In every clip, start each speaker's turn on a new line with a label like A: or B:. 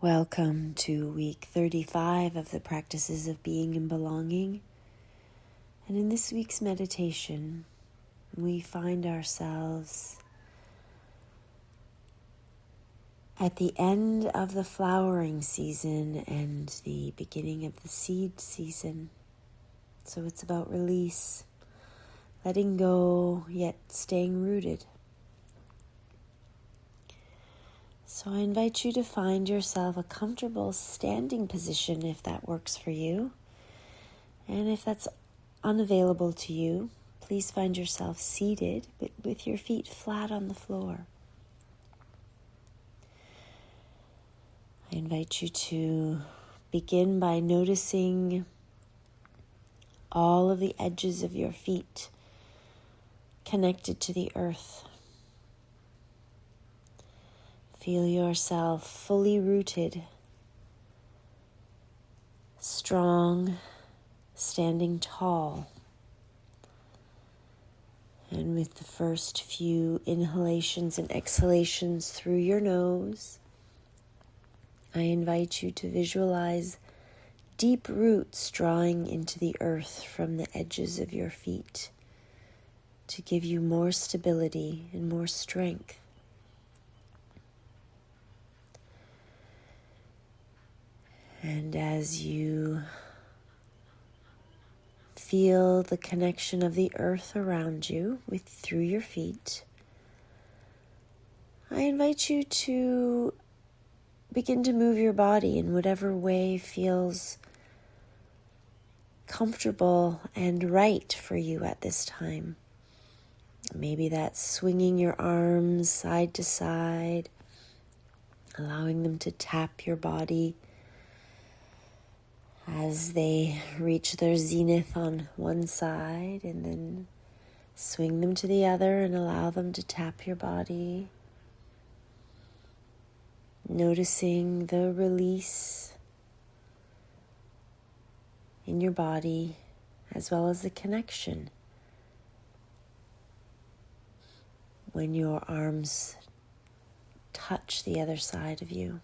A: Welcome to week 35 of the practices of being and belonging. And in this week's meditation, we find ourselves at the end of the flowering season and the beginning of the seed season. So it's about release, letting go, yet staying rooted. So I invite you to find yourself a comfortable standing position if that works for you. And if that's unavailable to you, please find yourself seated but with your feet flat on the floor. I invite you to begin by noticing all of the edges of your feet connected to the earth. Feel yourself fully rooted, strong, standing tall. And with the first few inhalations and exhalations through your nose, I invite you to visualize deep roots drawing into the earth from the edges of your feet to give you more stability and more strength. And as you feel the connection of the earth around you through your feet, I invite you to begin to move your body in whatever way feels comfortable and right for you at this time. Maybe that's swinging your arms side to side, allowing them to tap your body as they reach their zenith on one side, and then swing them to the other and allow them to tap your body. Noticing the release in your body as well as the connection when your arms touch the other side of you.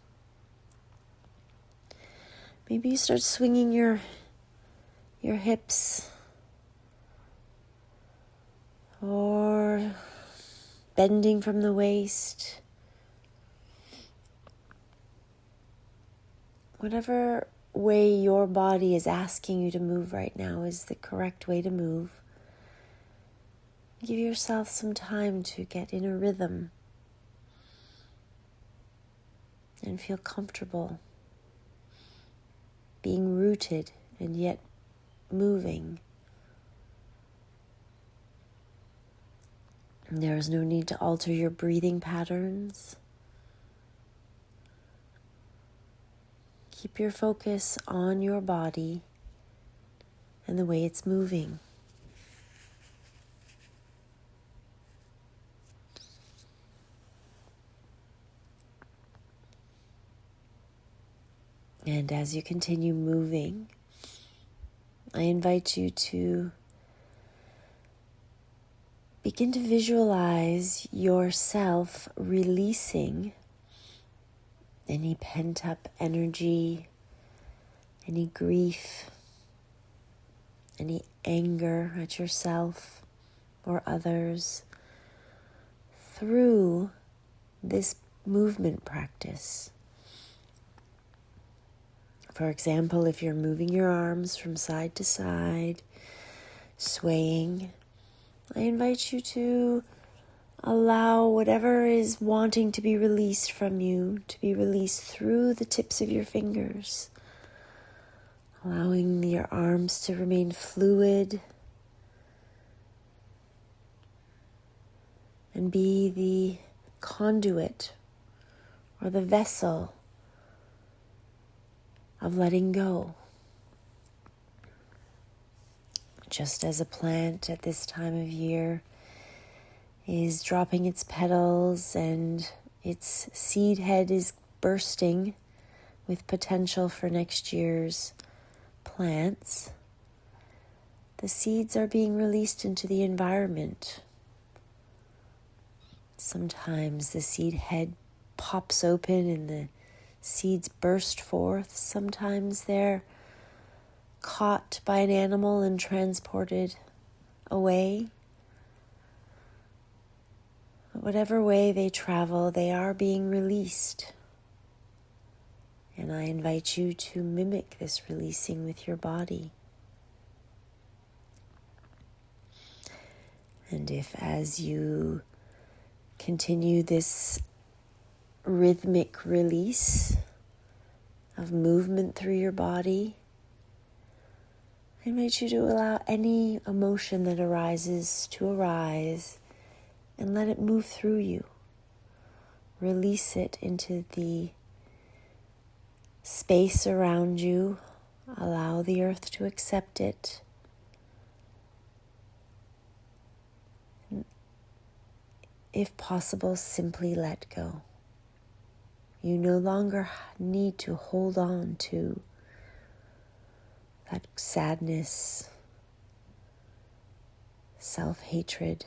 A: Maybe you start swinging your hips or bending from the waist. Whatever way your body is asking you to move right now is the correct way to move. Give yourself some time to get in a rhythm and feel comfortable being rooted and yet moving. And there is no need to alter your breathing patterns. Keep your focus on your body and the way it's moving. And as you continue moving, I invite you to begin to visualize yourself releasing any pent-up energy, any grief, any anger at yourself or others through this movement practice. For example, if you're moving your arms from side to side, swaying, I invite you to allow whatever is wanting to be released from you to be released through the tips of your fingers, allowing your arms to remain fluid and be the conduit or the vessel of letting go. Just as a plant at this time of year is dropping its petals and its seed head is bursting with potential for next year's plants, the seeds are being released into the environment. Sometimes the seed head pops open and the seeds burst forth. Sometimes they're caught by an animal and transported away. Whatever way they travel, they are being released. And I invite you to mimic this releasing with your body. And if as you continue this rhythmic release of movement through your body, I invite you to allow any emotion that arises to arise and let it move through you. Release it into the space around you. Allow the earth to accept it. If possible, simply let go. You no longer need to hold on to that sadness, self-hatred.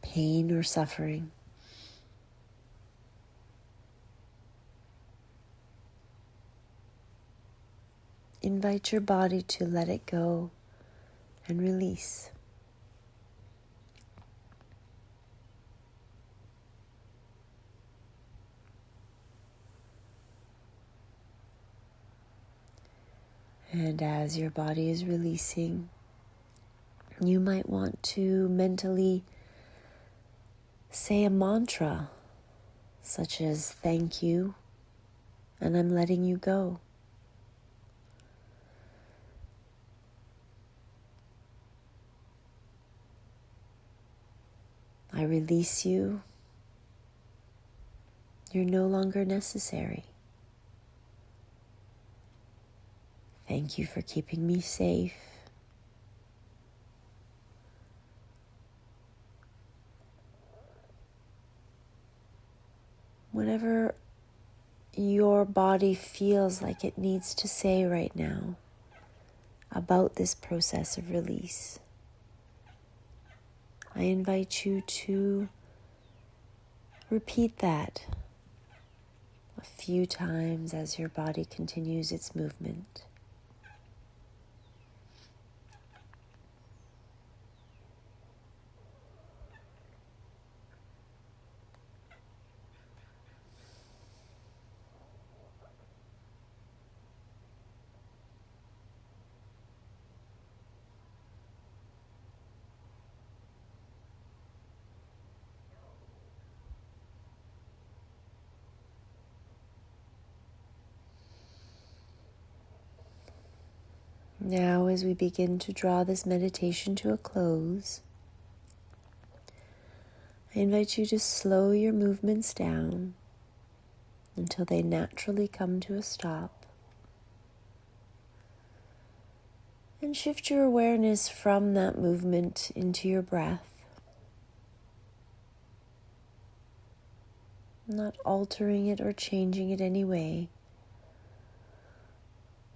A: Pain or suffering. Invite your body to let it go and release. And as your body is releasing, you might want to mentally say a mantra, such as thank you, and I'm letting you go. I release you. You're no longer necessary. Thank you for keeping me safe. Whatever your body feels like it needs to say right now about this process of release, I invite you to repeat that a few times as your body continues its movement. Now, as we begin to draw this meditation to a close, I invite you to slow your movements down until they naturally come to a stop. And shift your awareness from that movement into your breath, not altering it or changing it any way.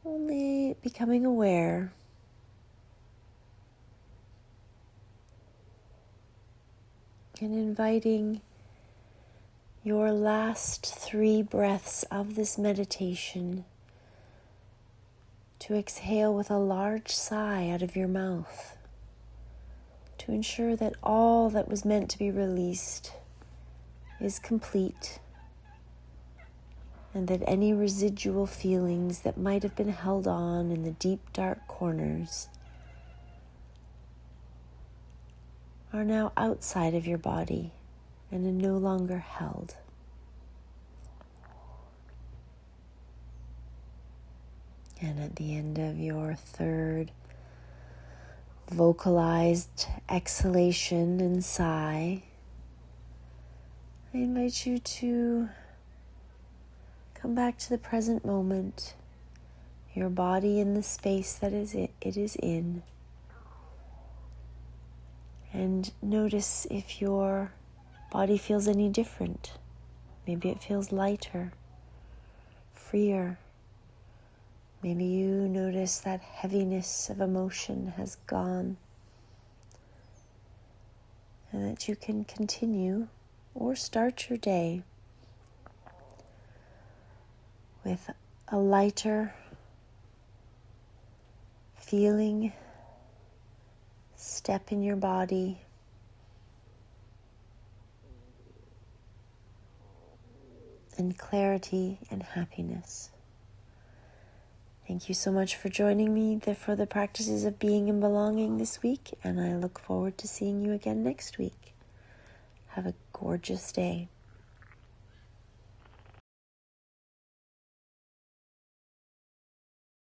A: Only becoming aware and inviting your last 3 breaths of this meditation to exhale with a large sigh out of your mouth, to ensure that all that was meant to be released is complete, and that any residual feelings that might have been held on in the deep, dark corners are now outside of your body and are no longer held. And at the end of your 3rd vocalized exhalation and sigh, I invite you to come back to the present moment, your body in the space that it is in, and notice if your body feels any different. Maybe it feels lighter, freer. Maybe you notice that heaviness of emotion has gone, so that you can continue or start your day with a lighter feeling, step in your body, and clarity and happiness. Thank you so much for joining me for the practices of being and belonging this week, and I look forward to seeing you again next week. Have a gorgeous day.